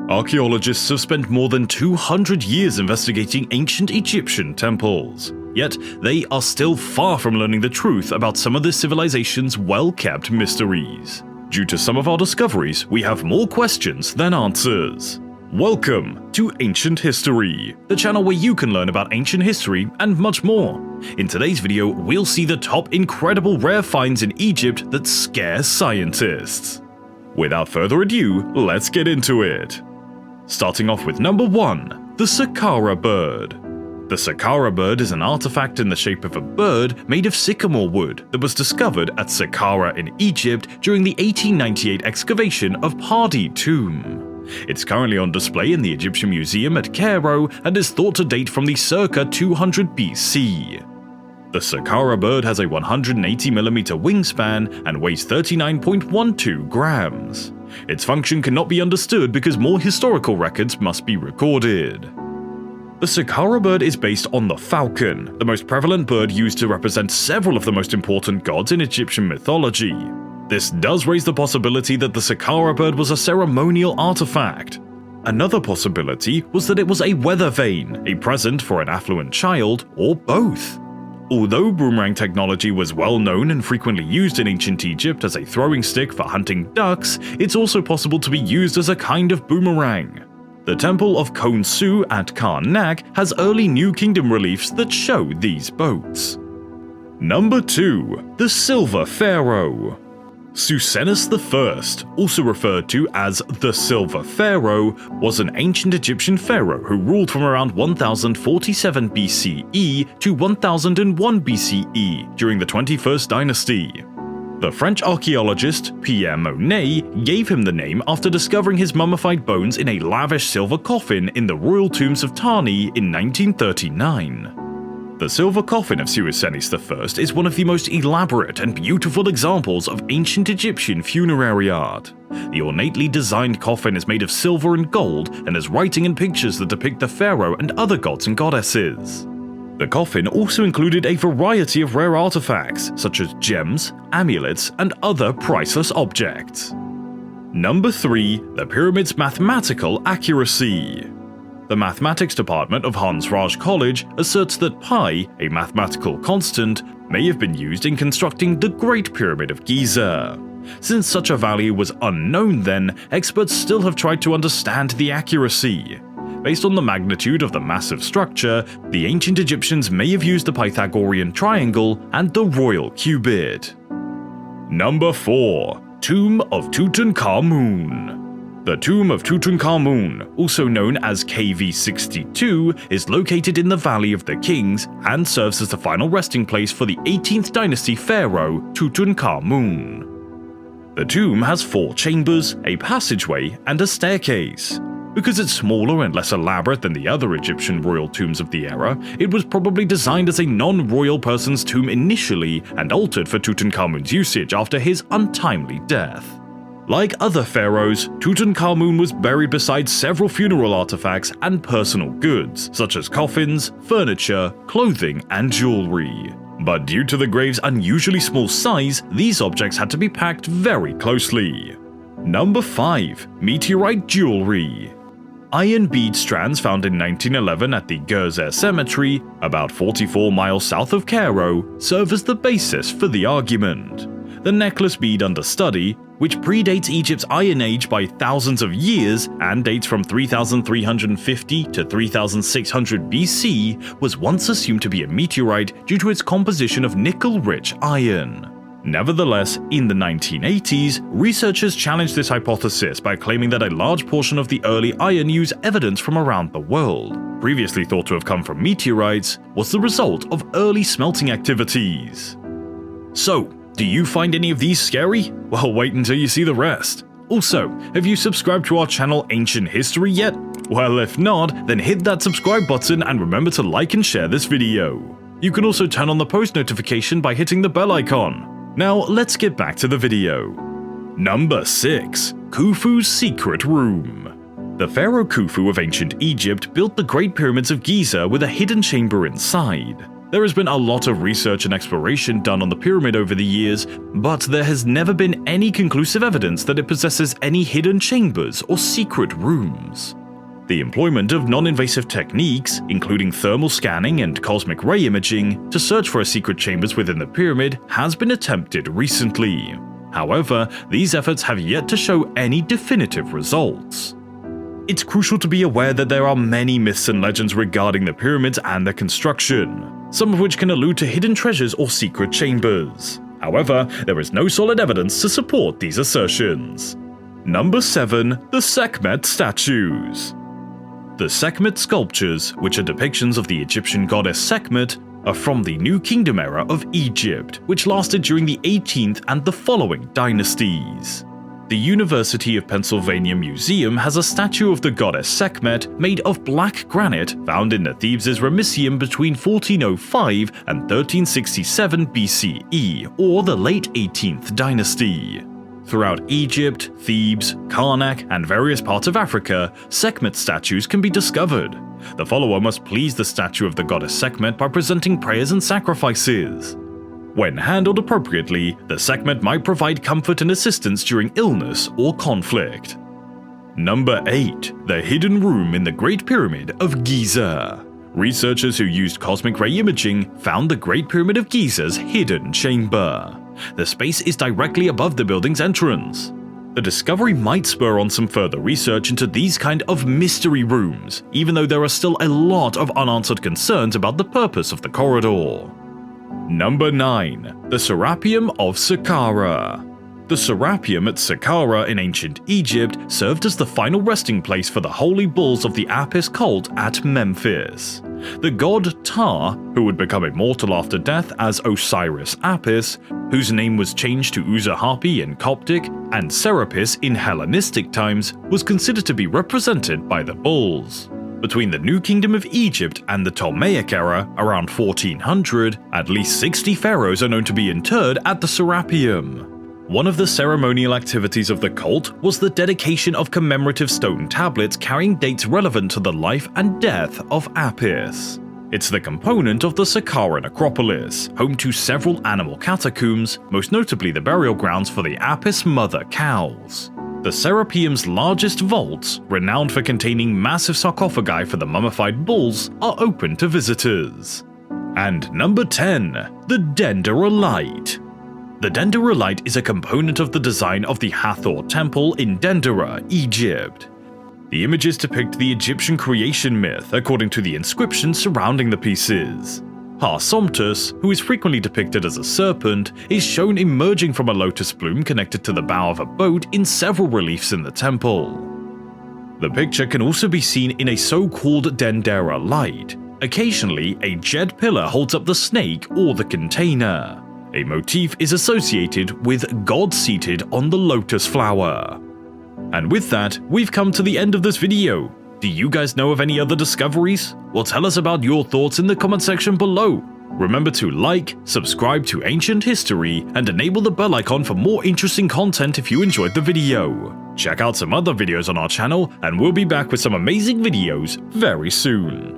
Archaeologists have spent more than 200 years investigating ancient Egyptian temples, yet they are still far from learning the truth about some of the civilization's well-kept mysteries. Due to some of our discoveries, we have more questions than answers. Welcome to Ancient History, the channel where you can learn about ancient history and much more. In today's video, we'll see the top incredible rare finds in Egypt that scare scientists. Without further ado, let's get into it. Starting off with number 1, the Saqqara bird. The Saqqara bird is an artifact in the shape of a bird made of sycamore wood that was discovered at Saqqara in Egypt during the 1898 excavation of Pardee tomb. It's currently on display in the Egyptian Museum at Cairo and is thought to date from the circa 200 BC. The Saqqara bird has a 180mm wingspan and weighs 39.12 grams. Its function cannot be understood because more historical records must be recorded. The Saqqara bird is based on the falcon, the most prevalent bird used to represent several of the most important gods in Egyptian mythology. This does raise the possibility that the Saqqara bird was a ceremonial artifact. Another possibility was that it was a weather vane, a present for an affluent child, or both. Although boomerang technology was well known and frequently used in ancient Egypt as a throwing stick for hunting ducks, it's also possible to be used as a kind of boomerang. The temple of Khonsu at Karnak has early New Kingdom reliefs that show these boats. Number 2. The Silver Pharaoh. Susenus I, also referred to as the Silver Pharaoh, was an ancient Egyptian pharaoh who ruled from around 1047 BCE to 1001 BCE during the 21st dynasty. The French archaeologist Pierre Monet gave him the name after discovering his mummified bones in a lavish silver coffin in the royal tombs of Tani in 1939. The silver coffin of Susenus I is one of the most elaborate and beautiful examples of ancient Egyptian funerary art. The ornately designed coffin is made of silver and gold and has writing and pictures that depict the pharaoh and other gods and goddesses. The coffin also included a variety of rare artifacts, such as gems, amulets, and other priceless objects. Number 3. The pyramid's mathematical accuracy. The mathematics department of Hans Raj College asserts that pi, a mathematical constant, may have been used in constructing the Great Pyramid of Giza. Since such a value was unknown then, experts still have tried to understand the accuracy. Based on the magnitude of the massive structure, the ancient Egyptians may have used the Pythagorean triangle and the royal cubit. Number 4. Tomb of Tutankhamun. The tomb of Tutankhamun, also known as KV62, is located in the Valley of the Kings and serves as the final resting place for the 18th dynasty pharaoh Tutankhamun. The tomb has 4 chambers, a passageway, and a staircase. Because it's smaller and less elaborate than the other Egyptian royal tombs of the era, it was probably designed as a non-royal person's tomb initially and altered for Tutankhamun's usage after his untimely death. Like other pharaohs, Tutankhamun was buried beside several funeral artifacts and personal goods, such as coffins, furniture, clothing, and jewelry. But due to the grave's unusually small size, these objects had to be packed very closely. Number 5. Meteorite jewelry. Iron bead strands found in 1911 at the GIZA cemetery, about 44 miles south of Cairo, serve as the basis for the argument. The necklace bead understudy, which predates Egypt's Iron Age by thousands of years and dates from 3350 to 3600 BC, was once assumed to be a meteorite due to its composition of nickel-rich iron. Nevertheless, in the 1980s, researchers challenged this hypothesis by claiming that a large portion of the early iron use evidence from around the world, previously thought to have come from meteorites, was the result of early smelting activities. So, do you find any of these scary? Well, wait until you see the rest. Also, have you subscribed to our channel Ancient History yet? Well, if not, then hit that subscribe button and remember to like and share this video. You can also turn on the post notification by hitting the bell icon. Now, let's get back to the video. Number 6. Khufu's Secret Room. The pharaoh Khufu of ancient Egypt built the Great Pyramids of Giza with a hidden chamber inside. There has been a lot of research and exploration done on the pyramid over the years, but there has never been any conclusive evidence that it possesses any hidden chambers or secret rooms. The employment of non-invasive techniques, including thermal scanning and cosmic ray imaging, to search for secret chambers within the pyramid has been attempted recently. However, these efforts have yet to show any definitive results. It's crucial to be aware that there are many myths and legends regarding the pyramids and their construction, some of which can allude to hidden treasures or secret chambers. However, there is no solid evidence to support these assertions. Number 7. The SEKHMET statues. The SEKHMET sculptures, which are depictions of the Egyptian goddess Sekhmet, are from the New Kingdom era of Egypt, which lasted during the 18th and the following dynasties. The University of Pennsylvania Museum has a statue of the goddess Sekhmet made of black granite found in the Thebes' Ramesseum between 1405 and 1367 BCE, or the late 18th dynasty. Throughout Egypt, Thebes, Karnak, and various parts of Africa, Sekhmet statues can be discovered. The follower must please the statue of the goddess Sekhmet by presenting prayers and sacrifices. When handled appropriately, the Sekhmet might provide comfort and assistance during illness or conflict. Number 8. The hidden room in the Great Pyramid of Giza. Researchers who used cosmic ray imaging found the Great Pyramid of Giza's hidden chamber. The space is directly above the building's entrance. The discovery might spur on some further research into these kind of mystery rooms, even though there are still a lot of unanswered concerns about the purpose of the corridor. Number 9. The Serapeum of Saqqara. The Serapeum at Saqqara in ancient Egypt served as the final resting place for the holy bulls of the Apis cult at Memphis. The god Ptah, who would become immortal after death as Osiris Apis, whose name was changed to Uzaharpi in Coptic and Serapis in Hellenistic times, was considered to be represented by the bulls. Between the New Kingdom of Egypt and the Ptolemaic era, around 1400, at least 60 pharaohs are known to be interred at the Serapeum. One of the ceremonial activities of the cult was the dedication of commemorative stone tablets carrying dates relevant to the life and death of Apis. It's the component of the Saqqara necropolis, home to several animal catacombs, most notably the burial grounds for the Apis mother cows. The Serapeum's largest vaults, renowned for containing massive sarcophagi for the mummified bulls, are open to visitors. And number 10. The Dendera-Light. The Dendera-Light is a component of the design of the Hathor Temple in Dendera, Egypt. The images depict the Egyptian creation myth according to the inscriptions surrounding the pieces. Har-Somptus, who is frequently depicted as a serpent, is shown emerging from a lotus bloom connected to the bow of a boat in several reliefs in the temple. The picture can also be seen in a so-called Dendera-Light. Occasionally, a jed pillar holds up the snake or the container. A motif is associated with God seated on the lotus flower. And with that, we've come to the end of this video. Do you guys know of any other discoveries? Well, tell us about your thoughts in the comment section below. Remember to like, subscribe to Ancient History, and enable the bell icon for more interesting content if you enjoyed the video. Check out some other videos on our channel, and we'll be back with some amazing videos very soon.